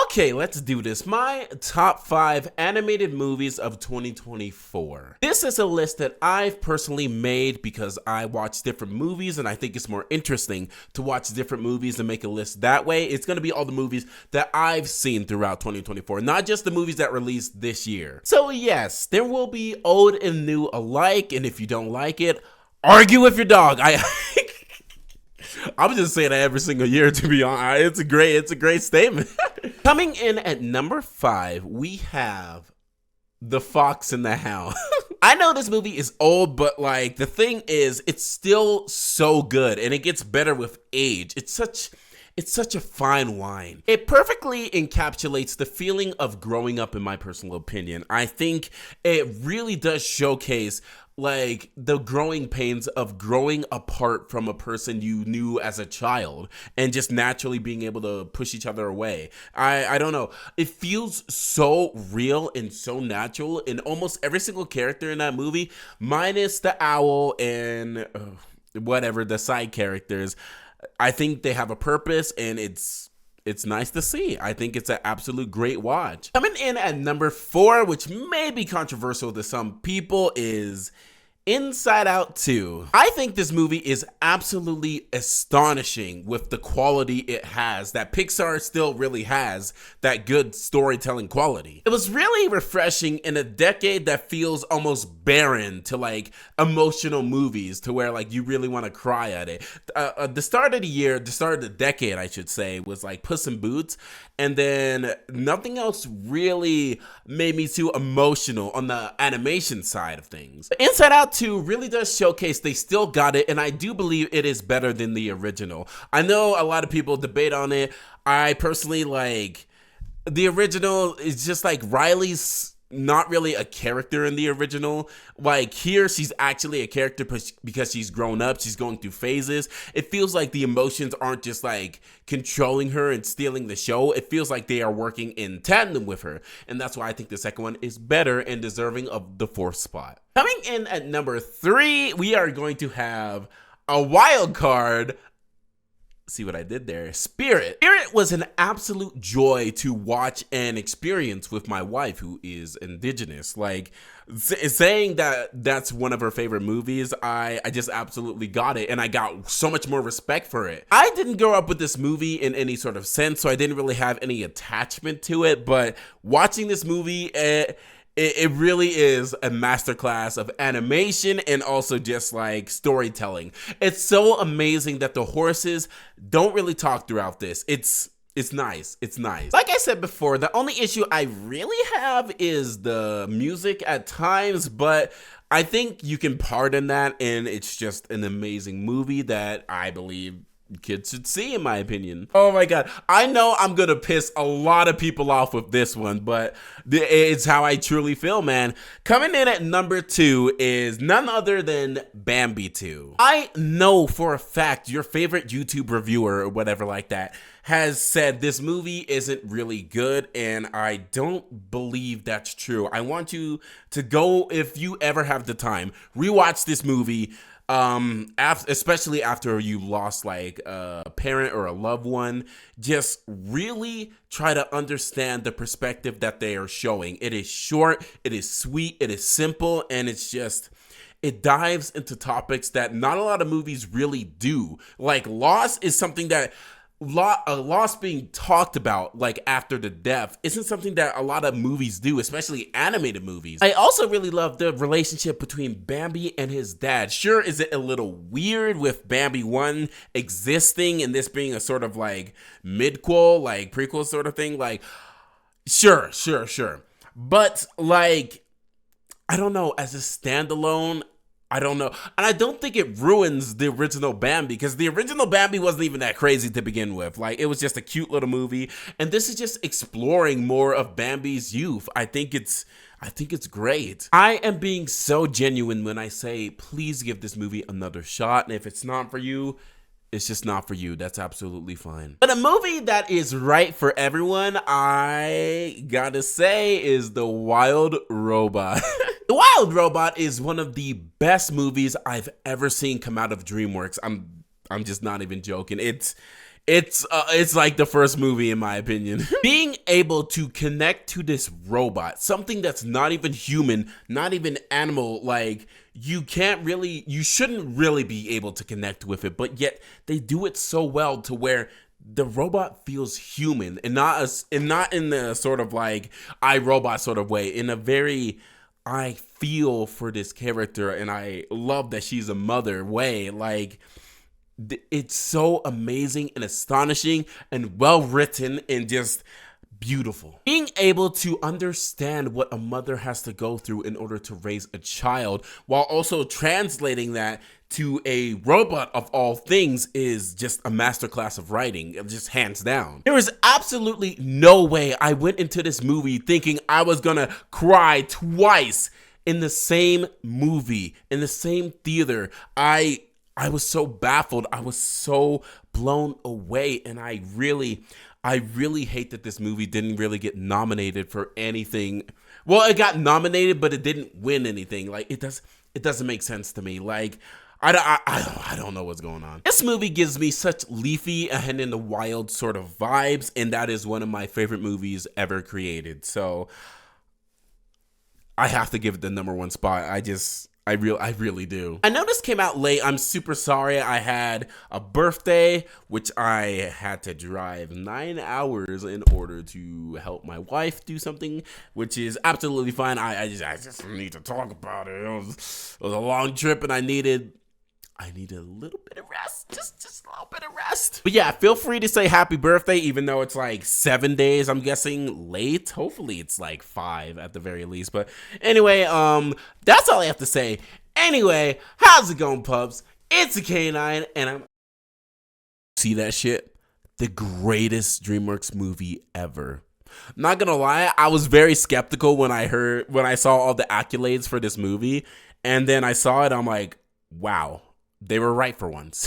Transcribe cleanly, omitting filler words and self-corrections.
Okay, let's do this. My top 5 animated movies of 2024. This is a list that I've personally made because I watch different movies and I think it's more interesting to watch different movies and make a list that way. It's going to be all the movies that I've seen throughout 2024, not just the movies that released this year. So yes, there will be old and new alike, and if you don't like it, argue with your dog. I'm just saying that every single year, to be honest. It's a great statement. Coming in at number 5, we have The Fox and the Hound. I know this movie is old, but like the thing is, it's still so good and it gets better with age. It's such a fine wine. It perfectly encapsulates the feeling of growing up, in my personal opinion. I think it really does showcase like the growing pains of growing apart from a person you knew as a child and just naturally being able to push each other away. I don't know. It feels so real and so natural in almost every single character in that movie, minus the owl and whatever, the side characters. I think they have a purpose and it's nice to see. I think it's an absolute great watch. Coming in at number 4, which may be controversial to some people, is Inside Out 2. I think this movie is absolutely astonishing with the quality it has, that Pixar still really has, that good storytelling quality. It was really refreshing in a decade that feels almost barren to like emotional movies, to where like you really want to cry at it. The start of the decade, I should say, was like Puss in Boots, and then nothing else really made me too emotional on the animation side of things. Inside Out 2 really does showcase they still got it, and I do believe it is better than the original. I know a lot of people debate on it. I personally like the original. Is just like Riley's not really a character in the original. Like here, she's actually a character because she's grown up, she's going through phases. It feels like the emotions aren't just like controlling her and stealing the show. It feels like they are working in tandem with her, and that's why I think the second one is better and deserving of the 4th spot. Coming in at number 3, we are going to have a wild card. See what I did there? Spirit. Spirit was an absolute joy to watch and experience with my wife, who is indigenous. Like saying that that's one of her favorite movies, I just absolutely got it, and I got so much more respect for it. I didn't grow up with this movie in any sort of sense, so I didn't really have any attachment to it, but watching this movie, it really is a masterclass of animation and also just like storytelling. It's so amazing that the horses don't really talk throughout this. It's nice. It's nice. Like I said before, the only issue I really have is the music at times, but I think you can pardon that, and it's just an amazing movie that I believe kids should see, in my opinion. Oh my god, I know I'm gonna piss a lot of people off with this one, but it's how I truly feel, man. Coming in at number 2 is none other than Bambi 2. I know for a fact your favorite YouTube reviewer or whatever like that has said this movie isn't really good, and I don't believe that's true. I want you to go, if you ever have the time, rewatch this movie. Especially after you lost like a parent or a loved one, just really try to understand the perspective that they are showing. It is short, it is sweet, it is simple, and it dives into topics that not a lot of movies really do. Like loss is something that a loss being talked about like after the death isn't something that a lot of movies do, especially animated movies. I also really love the relationship between Bambi and his dad. Sure, is it a little weird with Bambi 1 existing and this being a sort of like midquel, like prequel sort of thing? Like, sure. But like, I don't know, as a standalone, I don't know. And I don't think it ruins the original Bambi, because the original Bambi wasn't even that crazy to begin with. Like, it was just a cute little movie. And this is just exploring more of Bambi's youth. I think it's great. I am being so genuine when I say, please give this movie another shot. And if it's not for you, it's just not for you. That's absolutely fine. But a movie that is right for everyone, I gotta say, is The Wild Robot. The Wild Robot is one of the best movies I've ever seen come out of DreamWorks. I'm just not even joking. It's It's like the first movie in my opinion. Being able to connect to this robot, something that's not even human, not even animal, like you shouldn't really be able to connect with it, but yet they do it so well to where the robot feels human and not in the sort of like iRobot sort of way, in a very I feel for this character and I love that she's a mother way. Like it's so amazing and astonishing and well written and just beautiful. Being able to understand what a mother has to go through in order to raise a child while also translating that to a robot of all things is just a masterclass of writing, just hands down. There is absolutely no way I went into this movie thinking I was gonna cry twice in the same movie, in the same theater. I was so baffled. I was so blown away. And I really hate that this movie didn't really get nominated for anything. Well, it got nominated, but it didn't win anything. Like it doesn't make sense to me. Like I don't know what's going on. This movie gives me such leafy and in the wild sort of vibes, and that is one of my favorite movies ever created. So I have to give it the #1 spot. I really do. I know this came out late. I'm super sorry. I had a birthday, which I had to drive 9 hours in order to help my wife do something, which is absolutely fine. I just need to talk about it. It was a long trip, and I needed a little bit of rest, just a little bit of rest. But yeah, feel free to say happy birthday, even though it's like 7 days, I'm guessing, late. Hopefully it's like 5 at the very least. But anyway, that's all I have to say. Anyway, how's it going, pups? It's a K9, and I'm see that shit? The greatest DreamWorks movie ever. Not gonna lie, I was very skeptical when I saw all the accolades for this movie, and then I saw it, I'm like, wow. They were right for once.